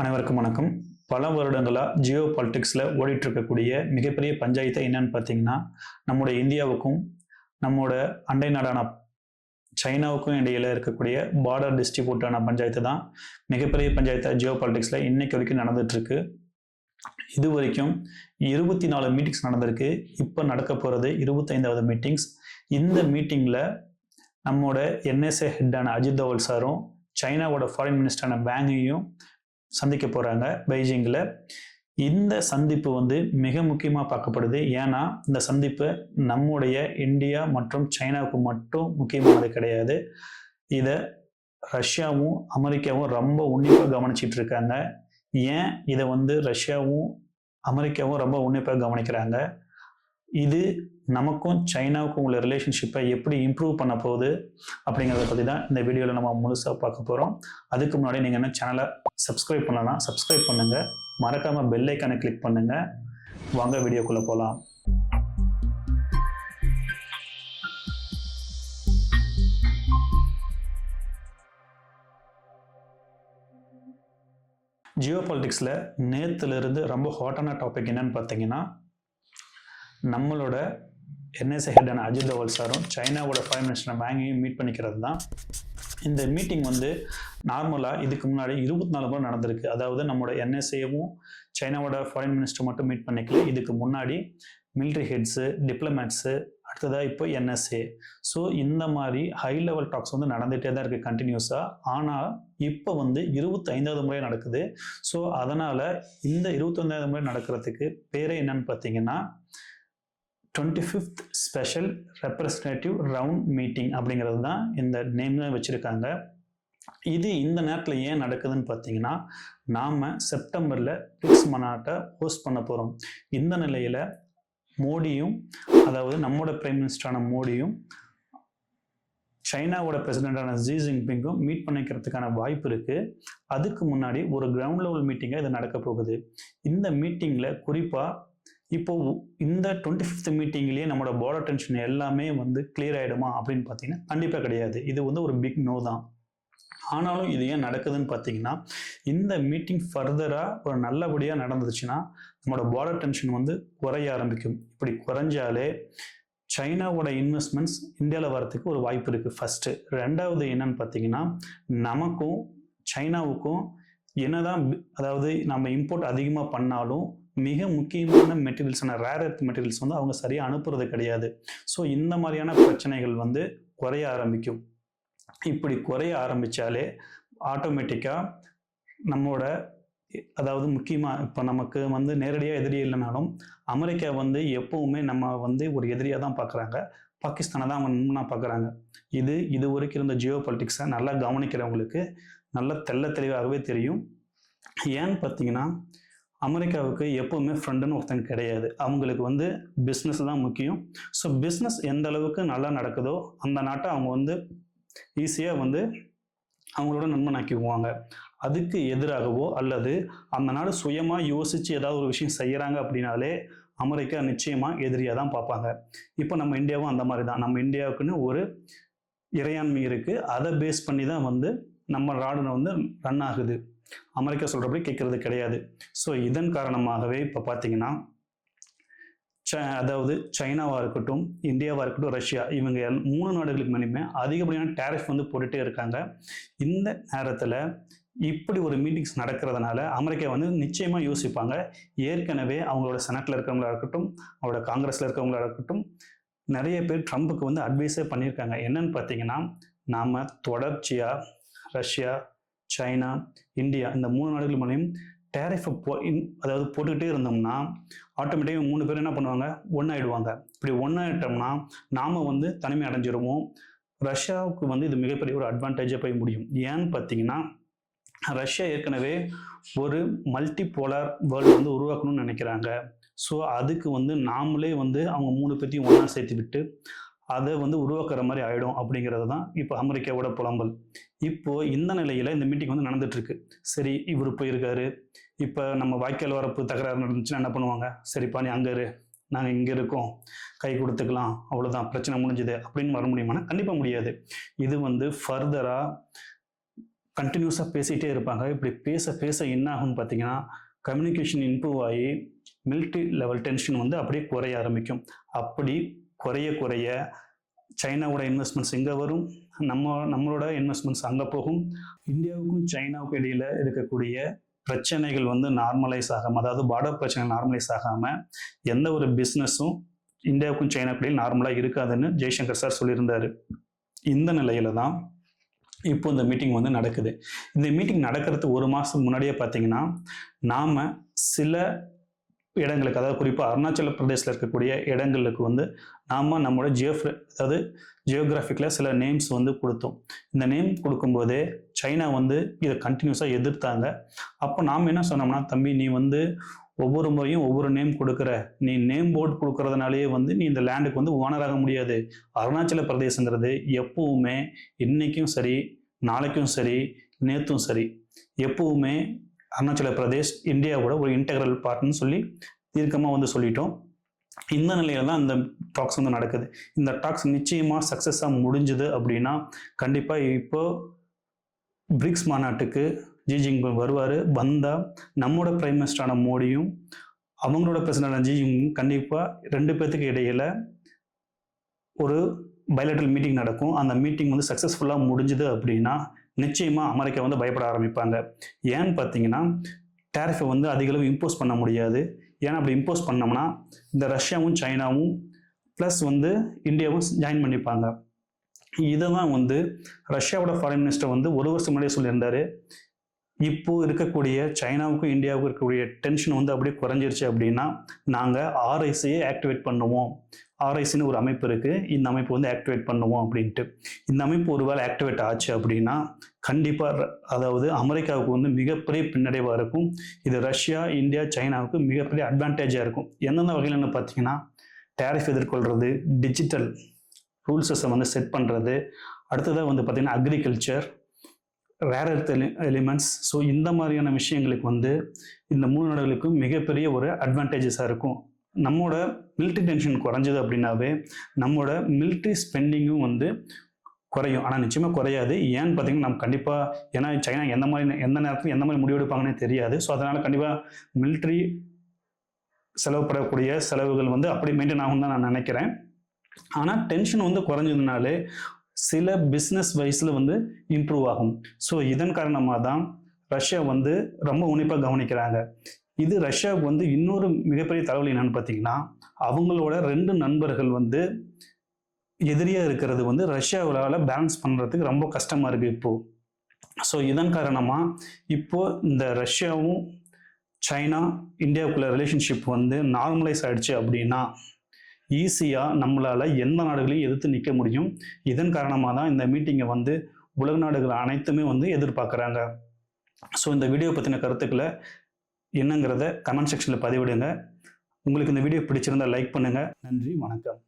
அனைவருக்கும் வணக்கம். பல வருடங்களா ஜியோ பாலிடிக்ஸ்ல ஓடிட்டு இருக்கக்கூடிய மிகப்பெரிய பஞ்சாயத்து என்னன்னு பார்த்தீங்கன்னா, நம்முடைய இந்தியாவுக்கும், நம்மோட அண்டை நாடான சைனாவுக்கும் இடையில இருக்கக்கூடிய பார்டர் டிஸ்ட்ரிபியூட்டான பஞ்சாயத்து தான் மிகப்பெரிய பஞ்சாயத்தா ஜியோ பாலிடிக்ஸ்ல இன்னைக்கு வரைக்கும் நடந்துட்டு இருக்கு. இது வரைக்கும் 24 மீட்டிங்ஸ் நடந்திருக்கு. இப்போ நடக்க போறது 25வது மீட்டிங்ஸ். இந்த மீட்டிங்ல நம்மோட என்எஸ்ஏ ஹெட்டான அஜித் தோவல் சாரும், சைனாவோட ஃபாரின் மினிஸ்டரான வேங்கையும் சந்திக்க போறாங்க பெய்ஜிங்கில். இந்த சந்திப்பு மிக முக்கியமாக பார்க்கப்படுது. ஏன்னா இந்த சந்திப்பு நம்முடைய இந்தியா மற்றும் சைனாவுக்கு மட்டும் முக்கியமானது கிடையாது. இதை ரஷ்யாவும் அமெரிக்காவும் ரொம்ப உன்னிப்பாக கவனிச்சிட்டு இருக்காங்க. ஏன் இதை ரஷ்யாவும் அமெரிக்காவும் ரொம்ப உன்னிப்பாக கவனிக்கிறாங்க? இது நமக்கும் சைனாவுக்கும் உள்ள ரிலேஷன்ஷிப்பை எப்படி இம்ப்ரூவ் பண்ண போகுது அப்படிங்கிறத பற்றி தான் இந்த வீடியோவில் நம்ம முழுசாக பார்க்க போகிறோம். அதுக்கு முன்னாடி நீங்கள் என்ன சேனலை சப்ஸ்கிரைப் பண்ணலாம், சப்ஸ்கிரைப் பண்ணுங்கள். மறக்காமல் பெல் ஐக்கானை கிளிக் பண்ணுங்கள். வாங்க வீடியோக்குள்ளே போகலாம். ஜியோ பாலிடிக்ஸில் நேற்றுலேருந்து ரொம்ப ஹாட்டான டாபிக் என்னன்னு பார்த்தீங்கன்னா, நம்மளோட என்எஸ்ஏ ஹெட்டான அஜித் தோவல் சாரும் சைனாவோட ஃபாரின் மினிஸ்டர் வேங்கையும் மீட் பண்ணிக்கிறது தான். இந்த மீட்டிங் நார்மலாக இதுக்கு முன்னாடி 24 முறை நடந்திருக்கு. அதாவது நம்மளோட என்எஸ்ஏவும் சைனாவோட ஃபாரின் மினிஸ்டர் மட்டும் மீட் பண்ணிக்கல. இதுக்கு முன்னாடி மிலிட்ரி ஹெட்ஸு, டிப்ளமேட்ஸு, அடுத்ததாக இப்போ என்எஸ்ஏ. ஸோ இந்த மாதிரி ஹை லெவல் டாக்ஸ் நடந்துகிட்டே தான் இருக்குது கண்டினியூஸாக. ஆனால் இப்போ 25வது முறை நடக்குது. ஸோ அதனால் இந்த 25வது முறை நடக்கிறதுக்கு பேரே என்னன்னு பார்த்தீங்கன்னா 25th special representative round meeting அப்படிங்கிறது தான் இந்த நேம்ல வச்சுருக்காங்க. இது இந்த நேரத்தில் ஏன் நடக்குதுன்னு பார்த்தீங்கன்னா, நாம் செப்டம்பரில் பிரிக்ஸ் மாநாட்டை ஹோஸ்ட் பண்ண போகிறோம். இந்த நிலையில் மோடியும், அதாவது நம்மளோட பிரைம் மினிஸ்டரான மோடியும் சைனாவோட பிரசிடென்டான ஜி ஜின்பிங்கும் மீட் பண்ணிக்கிறதுக்கான வாய்ப்பு இருக்குது. அதுக்கு முன்னாடி ஒரு கிரவுண்ட் லெவல் மீட்டிங்காக இது நடக்க போகுது. இந்த மீட்டிங்கில் குறிப்பாக இப்போ இந்த 25th மீட்டிங்லேயே நம்மளோட பார்டர் டென்ஷன் எல்லாமே கிளியர் ஆகிடுமா அப்படின்னு பார்த்தீங்கன்னா கண்டிப்பாக கிடையாது. இது ஒரு பிக் நோ தான். ஆனாலும் இது ஏன் நடக்குதுன்னு பார்த்தீங்கன்னா, இந்த மீட்டிங் ஃபர்தராக ஒரு நல்லபடியாக நடந்துச்சுன்னா நம்மளோட பார்டர் டென்ஷன் குறைய ஆரம்பிக்கும். இப்படி குறைஞ்சாலே சைனாவோட இன்வெஸ்ட்மெண்ட்ஸ் இந்தியாவில் வரத்துக்கு ஒரு வாய்ப்பு இருக்குது ஃபஸ்ட்டு. ரெண்டாவது என்னன்னு பார்த்தீங்கன்னா, நமக்கும் சைனாவுக்கும் என்னதான் அதாவது நம்ம இம்போர்ட் அதிகமாக பண்ணாலும் மிக முக்கியமான மெட்டீரியல்ஸான ரேர் எர்த் மெட்டீரியல்ஸ் அவங்க சரியாக அனுப்புறது கிடையாது. ஸோ இந்த மாதிரியான பிரச்சனைகள் குறைய ஆரம்பிக்கும். இப்படி குறைய ஆரம்பித்தாலே ஆட்டோமேட்டிக்காக நம்மளோட, அதாவது முக்கியமாக இப்போ நமக்கு நேரடியாக எதிரி இல்லைனாலும் அமெரிக்கா எப்பவுமே நம்ம ஒரு எதிரியாக தான் பார்க்குறாங்க. பாகிஸ்தானை தான் முன்னா பார்க்குறாங்க. இது வரைக்கும் இருந்த ஜியோ பாலிட்டிக்ஸை நல்லா கவனிக்கிறவங்களுக்கு நல்லா தெளிவாகவே தெரியும். ஏன்னு பார்த்தீங்கன்னா, அமெரிக்காவுக்கு எப்போவுமே ஃப்ரெண்டுன்னு ஒருத்தங்க கிடையாது. அவங்களுக்கு பிஸ்னஸ் தான் முக்கியம். ஸோ பிஸ்னஸ் எந்த அளவுக்கு நல்லா நடக்குதோ அந்த நாட்டை அவங்க ஈஸியாக அவங்களோட நண்பனாக்கிக்குவாங்க. அதுக்கு எதிராகவோ அல்லது அந்த நாடு சுயமாக யோசித்து ஏதாவது ஒரு விஷயம் செய்கிறாங்க அப்படின்னாலே அமெரிக்கா நிச்சயமாக எதிரியாக தான் பார்ப்பாங்க. இப்போ நம்ம இந்தியாவும் அந்த மாதிரி தான். நம்ம இந்தியாவுக்குன்னு ஒரு இறையாண்மை இருக்குது. அதை பேஸ் பண்ணி தான் நம்ம நாடு ரன் ஆகுது. அமெரிக்கா சொல்கிறபடி கேட்கறது கிடையாது. ஸோ இதன் காரணமாகவே இப்போ பார்த்தீங்கன்னா, அதாவது சைனாவாக இருக்கட்டும், இந்தியாவாக இருக்கட்டும், ரஷ்யா, இவங்க 3 நாடுகளுக்கு மேலேயுமே அதிகப்படியான டேரிஃப் போட்டுகிட்டே இருக்காங்க. இந்த நேரத்தில் இப்படி ஒரு மீட்டிங்ஸ் நடக்கிறதுனால அமெரிக்கா நிச்சயமாக யோசிப்பாங்க. ஏற்கனவே அவங்களோட செனட்டில் இருக்கிறவங்களா இருக்கட்டும், அவங்களோட காங்கிரஸில் இருக்கிறவங்களா இருக்கட்டும், நிறைய பேர் ட்ரம்புக்கு அட்வைஸே பண்ணியிருக்காங்க. என்னன்னு பார்த்தீங்கன்னா, நாம் தொடர்ச்சியாக ரஷ்யா, சைனா, இந்தியா இந்த 3 நாடுகள் மேலேயும் டேரிஃபை அதாவது போட்டுக்கிட்டே இருந்தோம்னா ஆட்டோமேட்டிக்காக 3 பேர் என்ன பண்ணுவாங்க, ஒன்றாயிடுவாங்க. இப்படி ஒன்றாயிட்டோம்னா நாம் தனிமை அடைஞ்சிருவோம். ரஷ்யாவுக்கு இது மிகப்பெரிய ஒரு அட்வான்டேஜாக போய் முடியும். ஏன்னு பார்த்தீங்கன்னா, ரஷ்யா ஏற்கனவே ஒரு மல்டி போலார் வேர்ல்டு உருவாக்கணும்னு நினைக்கிறாங்க. ஸோ அதுக்கு நாமளே அவங்க 3 பேர்த்தையும் ஒன்றா சேர்த்து விட்டு அதை உருவாக்குற மாதிரி ஆகிடும் அப்படிங்கிறது தான் இப்போ அமெரிக்காவோட புலம்பல். இப்போது இந்த நிலையில் இந்த மீட்டிங் நடந்துட்டு இருக்கு. சரி, இவர் போயிருக்காரு. இப்போ நம்ம வாய்க்கால் வரப்பு தகராறு நடந்துச்சுன்னா என்ன பண்ணுவாங்க? சரிப்பா நீ அங்கே இரு, நாங்கள் இங்கே இருக்கோம், கை கொடுத்துக்கலாம், அவ்வளோதான், பிரச்சனை முடிஞ்சுது அப்படின்னு வர முடியுமானா கண்டிப்பாக முடியாது. இது ஃபர்தராக கண்டினியூஸாக பேசிகிட்டே இருப்பாங்க. இப்படி பேச பேச என்ன ஆகும்னு பார்த்தீங்கன்னா, கம்யூனிகேஷன் இம்ப்ரூவ் ஆகி மிலிட்ரி லெவல் டென்ஷன் வந்து அப்படியே குறைய ஆரம்பிக்கும். அப்படி குறைய குறைய சைனாவோட இன்வெஸ்ட்மெண்ட்ஸ் இங்கே வரும், நம்மளோட இன்வெஸ்ட்மெண்ட்ஸ் அங்கே போகும். இந்தியாவுக்கும் சைனாவுக்கும் இடையில இருக்கக்கூடிய பிரச்சனைகள் வந்து நார்மலைஸ் ஆகாமல், அதாவது பார்டர் பிரச்சனை நார்மலைஸ் ஆகாமல் எந்த ஒரு பிஸ்னஸும் இந்தியாவுக்கும் சைனாவுக்கும் இடையில் நார்மலாக இருக்காதுன்னு ஜெய்சங்கர் சார் சொல்லியிருந்தாரு. இந்த நிலையில தான் இப்போ இந்த மீட்டிங் வந்து நடக்குது. இந்த மீட்டிங் நடக்கிறதுக்கு ஒரு மாதம் முன்னாடியே பார்த்தீங்கன்னா, நாம் சில இடங்களுக்கு, அதாவது குறிப்பாக அருணாச்சல பிரதேசில் இருக்கக்கூடிய இடங்களுக்கு வந்து நாம் நம்மளோட ஜியோகிராஃபிக்கில் சில நேம்ஸ் வந்து கொடுத்தோம். இந்த நேம் கொடுக்கும்போதே சைனா வந்து இதை கண்டினியூஸாக எதிர்த்தாங்க. அப்போ நாம் என்ன சொன்னோம்னா, தம்பி நீ வந்து ஒவ்வொரு முறையும் ஒவ்வொரு நேம் கொடுக்குற, நீ நேம் போர்டு கொடுக்கறதுனாலேயே வந்து நீ இந்த லேண்டுக்கு வந்து ஓனராக முடியாது. அருணாச்சல பிரதேசங்கிறது எப்பவுமே இன்னைக்கும் சரி, நாளைக்கும் சரி, நேற்றும் சரி, எப்பவுமே அருணாச்சல பிரதேஷ் இந்தியாவோட ஒரு இன்டெக்ரல் பார்ட்னு சொல்லி தீர்க்கமாக வந்து சொல்லிட்டோம். இந்த நிலையில தான் இந்த டாக்ஸ் வந்து நடக்குது. இந்த டாக்ஸ் நிச்சயமாக சக்ஸஸாக முடிஞ்சுது அப்படின்னா கண்டிப்பாக இப்போ பிரிக்ஸ் மாநாட்டுக்கு ஜி ஜின்பிங் வருவார். வந்தால் நம்மளோட பிரைம் மினிஸ்டரான மோடியும் அவங்களோட பிரசிடண்டான ஜி ஜின்பிங் கண்டிப்பாக ரெண்டு பேர்த்துக்கு இடையில ஒரு பைலேட்டரல் மீட்டிங் நடக்கும். அந்த மீட்டிங் வந்து சக்ஸஸ்ஃபுல்லாக முடிஞ்சுது அப்படின்னா நிச்சயமாக அமெரிக்கா வந்து பயப்பட ஆரம்பிப்பாங்க. ஏன்னு பார்த்தீங்கன்னா, டேரிஃபை வந்து அதிகளவு இம்போஸ் பண்ண முடியாது. ஏன்னா அப்படி இம்போஸ் பண்ணோம்னா இந்த ரஷ்யாவும் சைனாவும் ப்ளஸ் வந்து இந்தியாவும் ஜாயின் பண்ணிப்பாங்க. இதை தான் வந்து ரஷ்யாவோட ஃபாரின் மினிஸ்டர் வந்து ஒரு வருஷம் முன்னாடியே சொல்லியிருந்தாரு. இப்போ இருக்கக்கூடிய சைனாவுக்கும் இந்தியாவுக்கும் இருக்கக்கூடிய டென்ஷன் வந்து அப்படியே குறைஞ்சிருச்சு அப்படின்னா நாங்கள் ஆர்ஐசியை ஆக்டிவேட் பண்ணுவோம். ஆர்ஐசின்னு ஒரு அமைப்பு இருக்குது, இந்த அமைப்பு வந்து ஆக்டிவேட் பண்ணுவோம் அப்படின்ட்டு. இந்த அமைப்பு ஒருவேளை ஆக்டிவேட் ஆச்சு அப்படின்னா கண்டிப்பாக, அதாவது அமெரிக்காவுக்கு வந்து மிகப்பெரிய பின்னடைவாக இருக்கும். இது ரஷ்யா, இந்தியா, சைனாவுக்கு மிகப்பெரிய அட்வான்டேஜாக இருக்கும். எந்தெந்த வகையில்னு பார்த்தீங்கன்னா, டேரிஃப் எதிர்கொள்கிறது, டிஜிட்டல் ரூல்ஸஸை வந்து செட் பண்ணுறது, அடுத்ததாக வந்து பார்த்திங்கன்னா agriculture, rare earth elements. So இந்த மாதிரியான விஷயங்களுக்கு வந்து இந்த 3 நாடுகளுக்கும் மிகப்பெரிய ஒரு அட்வான்டேஜஸாக இருக்கும். நம்மளோட மிலிட்ரி டென்ஷன் குறைஞ்சது அப்படின்னாவே நம்மளோட மிலிட்ரி ஸ்பெண்டிங்கும் வந்து குறையும். ஆனால் நிச்சயமாக குறையாது. ஏன்னு பார்த்தீங்கன்னா நம்ம கண்டிப்பாக, ஏன்னா சைனா எந்த நேரத்தில் எந்த மாதிரி முடிவு எடுப்பாங்கன்னே தெரியாது. ஸோ அதனால் கண்டிப்பாக மிலிட்ரி செலவுப்படக்கூடிய செலவுகள் வந்து அப்படி மெயின்டைன் ஆகும் தான் நான் நினைக்கிறேன். ஆனால் டென்ஷன் வந்து குறைஞ்சதுனாலே சில பிஸ்னஸ் வைஸில் வந்து இம்ப்ரூவ் ஆகும். ஸோ இதன் காரணமாக தான் ரஷ்யா வந்து ரொம்ப உன்னிப்பாக கவனிக்கிறாங்க. இது ரஷ்யாவுக்கு வந்து இன்னொரு மிகப்பெரிய தலைவலி என்னன்னு பார்த்தீங்கன்னா, அவங்களோட 2 நண்பர்கள் வந்து எதிரியாக இருக்கிறது வந்து ரஷ்யாவால் பேலன்ஸ் பண்ணுறதுக்கு ரொம்ப கஷ்டமாக இருக்குது இப்போது. ஸோ இதன் காரணமாக இப்போது இந்த ரஷ்யாவும் சைனா இந்தியாவுக்குள்ள ரிலேஷன்ஷிப் வந்து நார்மலைஸ் ஆகிடுச்சு அப்படின்னா ஈஸியாக நம்மளால் எந்த நாடுகளையும் எதிர்த்து நிற்க முடியும். இதன் காரணமாக தான் இந்த மீட்டிங்கை வந்து உலக நாடுகள் அனைத்துமே வந்து எதிர்பார்க்குறாங்க. ஸோ இந்த வீடியோ பற்றின கருத்துக்களை என்னங்கிறத கமெண்ட் செக்ஷனில் பதிவிடுங்க. உங்களுக்கு இந்த வீடியோ பிடிச்சிருந்தால் லைக் பண்ணுங்கள். நன்றி, வணக்கம்.